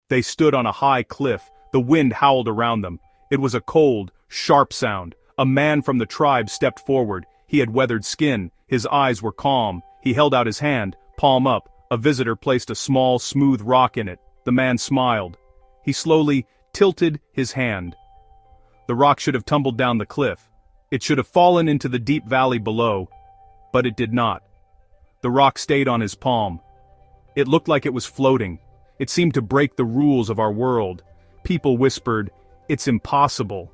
They stood on a high cliff, the wind howled around them. It was a cold, sharp sound. A man from the tribe stepped forward. He had weathered skin, his eyes were calm. He held out his hand, palm up. A visitor placed a small, smooth rock in it. The man smiled. He slowly tilted his hand. The rock should have tumbled down the cliff. It should have fallen into the deep valley below, but it did not. The rock stayed on his palm. It looked like it was floating. It seemed to break the rules of our world. People whispered, "It's impossible."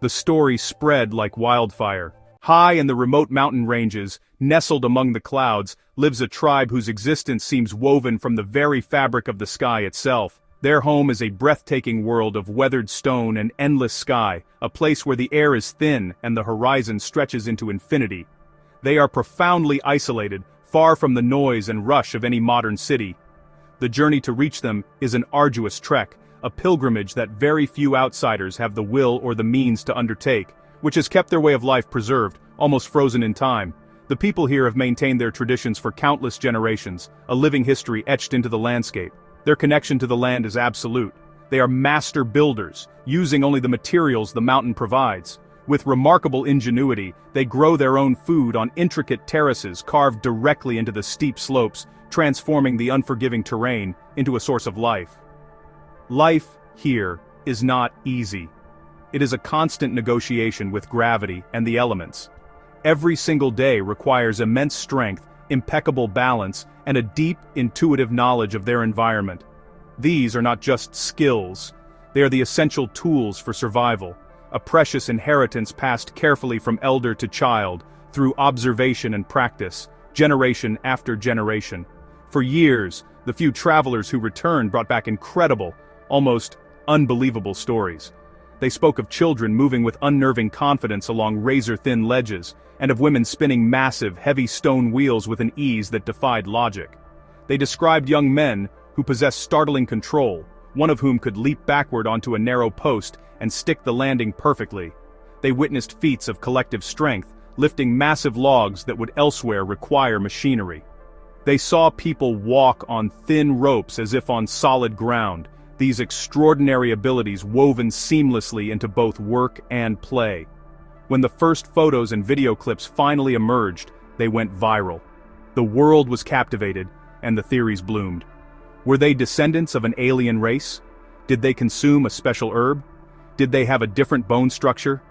The story spread like wildfire. High in the remote mountain ranges, nestled among the clouds, lives a tribe whose existence seems woven from the very fabric of the sky itself. Their home is a breathtaking world of weathered stone and endless sky, a place where the air is thin and the horizon stretches into infinity. They are profoundly isolated, far from the noise and rush of any modern city. The journey to reach them is an arduous trek, a pilgrimage that very few outsiders have the will or the means to undertake, which has kept their way of life preserved, almost frozen in time. The people here have maintained their traditions for countless generations, a living history etched into the landscape. Their connection to the land is absolute. They are master builders, using only the materials the mountain provides. With remarkable ingenuity, they grow their own food on intricate terraces carved directly into the steep slopes, transforming the unforgiving terrain into a source of life. Life here is not easy. It is a constant negotiation with gravity and the elements. Every single day requires immense strength, impeccable balance, and a deep, intuitive knowledge of their environment. These are not just skills. They are the essential tools for survival, a precious inheritance passed carefully from elder to child, through observation and practice, generation after generation. For years, the few travelers who returned brought back incredible, almost unbelievable stories. They spoke of children moving with unnerving confidence along razor-thin ledges, and of women spinning massive, heavy stone wheels with an ease that defied logic. They described young men who possessed startling control, one of whom could leap backward onto a narrow post and stick the landing perfectly. They witnessed feats of collective strength, lifting massive logs that would elsewhere require machinery. They saw people walk on thin ropes as if on solid ground, these extraordinary abilities woven seamlessly into both work and play. When the first photos and video clips finally emerged, they went viral. The world was captivated, and the theories bloomed. Were they descendants of an alien race? Did they consume a special herb? Did they have a different bone structure?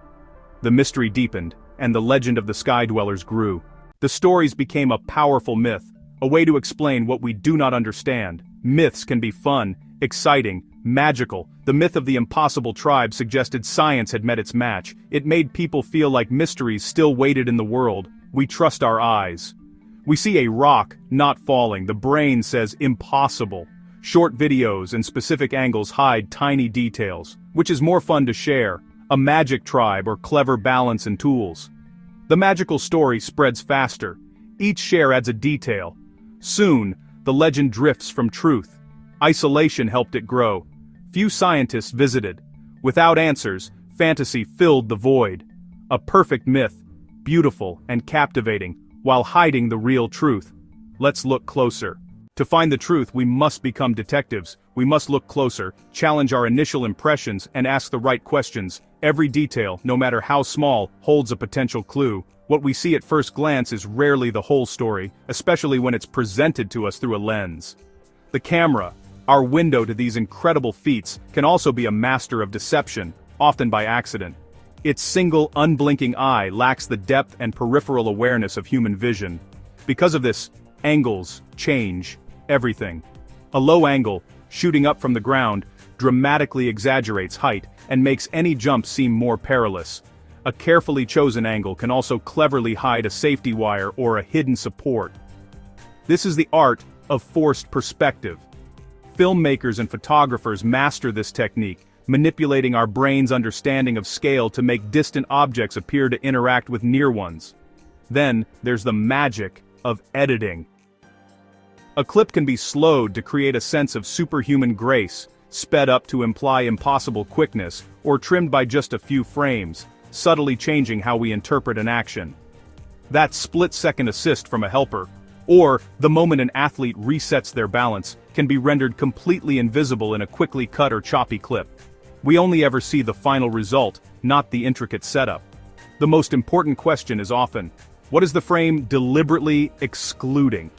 The mystery deepened, and the legend of the Sky Dwellers grew. The stories became a powerful myth, a way to explain what we do not understand. Myths can be fun, exciting, magical. The myth of the impossible tribe suggested science had met its match. It made people feel like mysteries still waited in the world. We trust our eyes. We see a rock not falling. The brain says impossible. Short videos and specific angles hide tiny details, which is more fun to share. A magic tribe or clever balance and tools. The magical story spreads faster. Each share adds a detail. Soon, the legend drifts from truth. Isolation helped it grow. Few scientists visited. Without answers, fantasy filled the void. A perfect myth, beautiful and captivating, while hiding the real truth. Let's look closer. To find the truth, we must become detectives. We must look closer, challenge our initial impressions, and ask the right questions. Every detail, no matter how small, holds a potential clue. What we see at first glance is rarely the whole story, especially when it's presented to us through a lens. The camera, our window to these incredible feats, can also be a master of deception, often by accident. Its single, unblinking eye lacks the depth and peripheral awareness of human vision. Because of this, angles change everything. A low angle, shooting up from the ground, dramatically exaggerates height and makes any jump seem more perilous. A carefully chosen angle can also cleverly hide a safety wire or a hidden support. This is the art of forced perspective. Filmmakers and photographers master this technique, manipulating our brain's understanding of scale to make distant objects appear to interact with near ones. Then, there's the magic of editing. A clip can be slowed to create a sense of superhuman grace, sped up to imply impossible quickness, or trimmed by just a few frames, subtly changing how we interpret an action. That split-second assist from a helper, Or, the moment an athlete resets their balance, can be rendered completely invisible in a quickly cut or choppy clip. We only ever see the final result, not the intricate setup. The most important question is often, what is the frame deliberately excluding?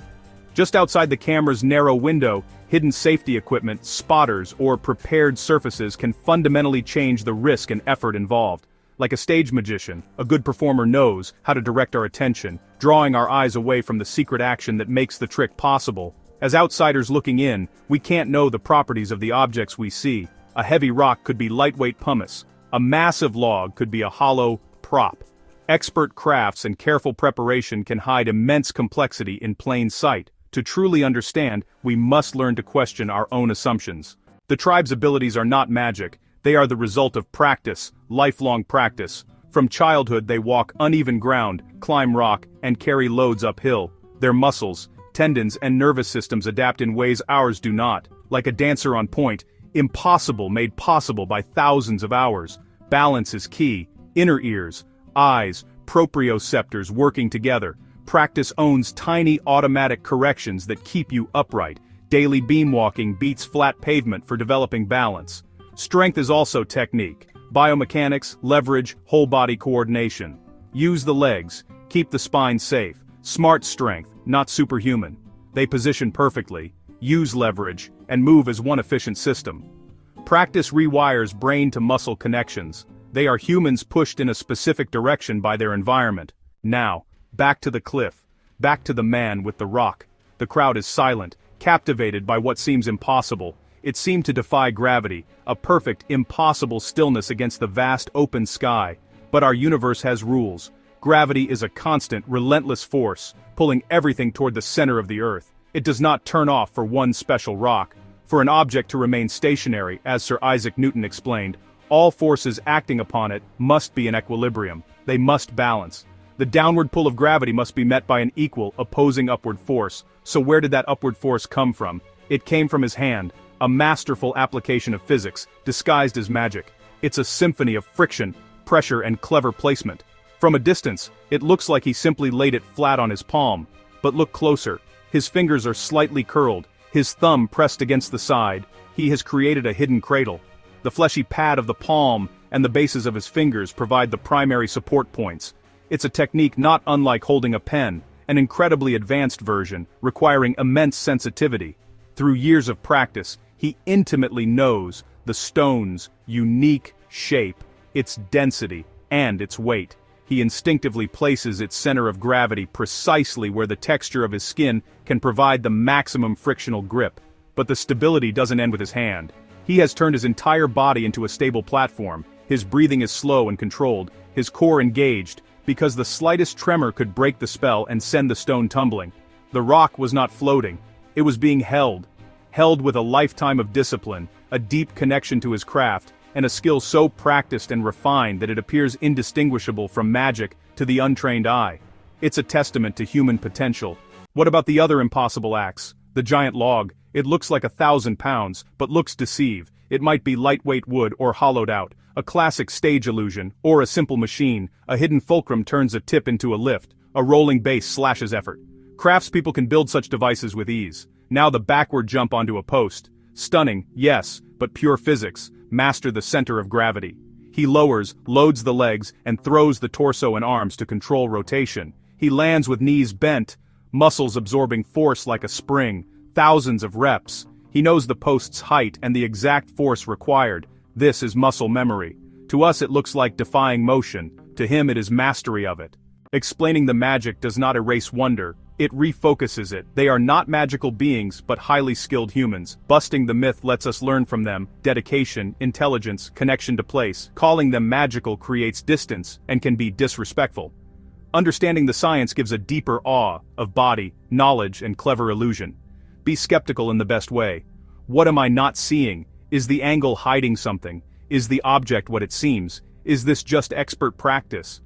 Just outside the camera's narrow window, hidden safety equipment, spotters, or prepared surfaces can fundamentally change the risk and effort involved. Like a stage magician, a good performer knows how to direct our attention, drawing our eyes away from the secret action that makes the trick possible. As outsiders looking in, we can't know the properties of the objects we see. A heavy rock could be lightweight pumice. A massive log could be a hollow prop. Expert crafts and careful preparation can hide immense complexity in plain sight. To truly understand, we must learn to question our own assumptions. The tribe's abilities are not magic. They are the result of practice, lifelong practice. From childhood they walk uneven ground, climb rock, and carry loads uphill. Their muscles, tendons, and nervous systems adapt in ways ours do not. Like a dancer on point, impossible made possible by thousands of hours. Balance is key. Inner ears, eyes, proprioceptors working together. Practice owns tiny automatic corrections that keep you upright. Daily beam walking beats flat pavement for developing balance. Strength is also technique. Biomechanics, leverage, whole body coordination. Use the legs, keep the spine safe. Smart strength, not superhuman. They position perfectly, use leverage, and move as one efficient system. Practice rewires brain to muscle connections. They are humans pushed in a specific direction by their environment. Now, back to the cliff. Back to the man with the rock. The crowd is silent, captivated by what seems impossible. It seemed to defy gravity, a perfect, impossible stillness against the vast open sky. But our universe has rules. Gravity is a constant, relentless force, pulling everything toward the center of the Earth. It does not turn off for one special rock. For an object to remain stationary, as Sir Isaac Newton explained, all forces acting upon it must be in equilibrium. They must balance. The downward pull of gravity must be met by an equal, opposing upward force. So where did that upward force come from? It came from his hand. A masterful application of physics, disguised as magic. It's a symphony of friction, pressure, and clever placement. From a distance, it looks like he simply laid it flat on his palm. But look closer. His fingers are slightly curled, his thumb pressed against the side. He has created a hidden cradle. The fleshy pad of the palm and the bases of his fingers provide the primary support points. It's a technique not unlike holding a pen, an incredibly advanced version, requiring immense sensitivity. Through years of practice, he intimately knows the stone's unique shape, its density, and its weight. He instinctively places its center of gravity precisely where the texture of his skin can provide the maximum frictional grip. But the stability doesn't end with his hand. He has turned his entire body into a stable platform. His breathing is slow and controlled, his core engaged, because the slightest tremor could break the spell and send the stone tumbling. The rock was not floating. It was being held with a lifetime of discipline, a deep connection to his craft, and a skill so practiced and refined that it appears indistinguishable from magic to the untrained eye. It's a testament to human potential. What about the other impossible acts? The giant log. It looks like 1,000 pounds, but looks deceive. It might be lightweight wood or hollowed out, a classic stage illusion, or a simple machine. A hidden fulcrum turns a tip into a lift, a rolling base slashes effort. Craftspeople can build such devices with ease. Now the backward jump onto a post. Stunning, yes, but pure physics. Master the center of gravity. He lowers, loads the legs, and throws the torso and arms to control rotation. He lands with knees bent, muscles absorbing force like a spring. Thousands of reps. He knows the post's height and the exact force required. This is muscle memory. To us it looks like defying motion. To him it is mastery of it. Explaining the magic does not erase wonder. It refocuses it. They are not magical beings, but highly skilled humans. Busting the myth lets us learn from them. Dedication, intelligence, connection to place. Calling them magical creates distance, and can be disrespectful. Understanding the science gives a deeper awe of body, knowledge, and clever illusion. Be skeptical in the best way. What am I not seeing? Is the angle hiding something? Is the object what it seems? Is this just expert practice?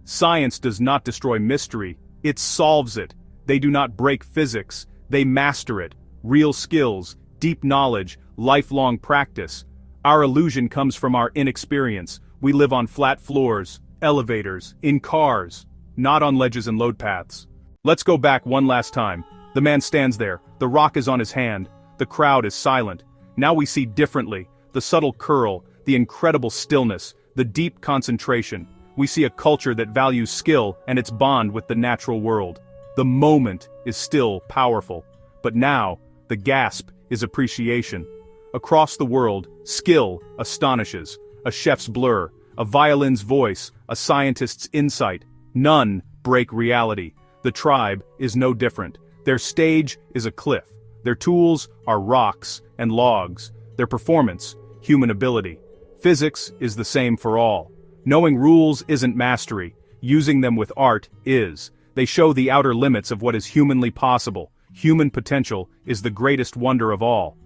Science does not destroy mystery, it solves it. They do not break physics, they master it. Real skills, deep knowledge, lifelong practice. Our illusion comes from our inexperience. We live on flat floors, elevators, in cars, not on ledges and load paths. Let's go back one last time. The man stands there, the rock is on his hand, the crowd is silent. Now we see differently, the subtle curl, the incredible stillness, the deep concentration. We see a culture that values skill and its bond with the natural world. The moment is still powerful. But now, the gasp is appreciation. Across the world, skill astonishes. A chef's blur, a violin's voice, a scientist's insight. None break reality. The tribe is no different. Their stage is a cliff. Their tools are rocks and logs. Their performance, human ability. Physics is the same for all. Knowing rules isn't mastery. Using them with art is. They show the outer limits of what is humanly possible. Human potential is the greatest wonder of all.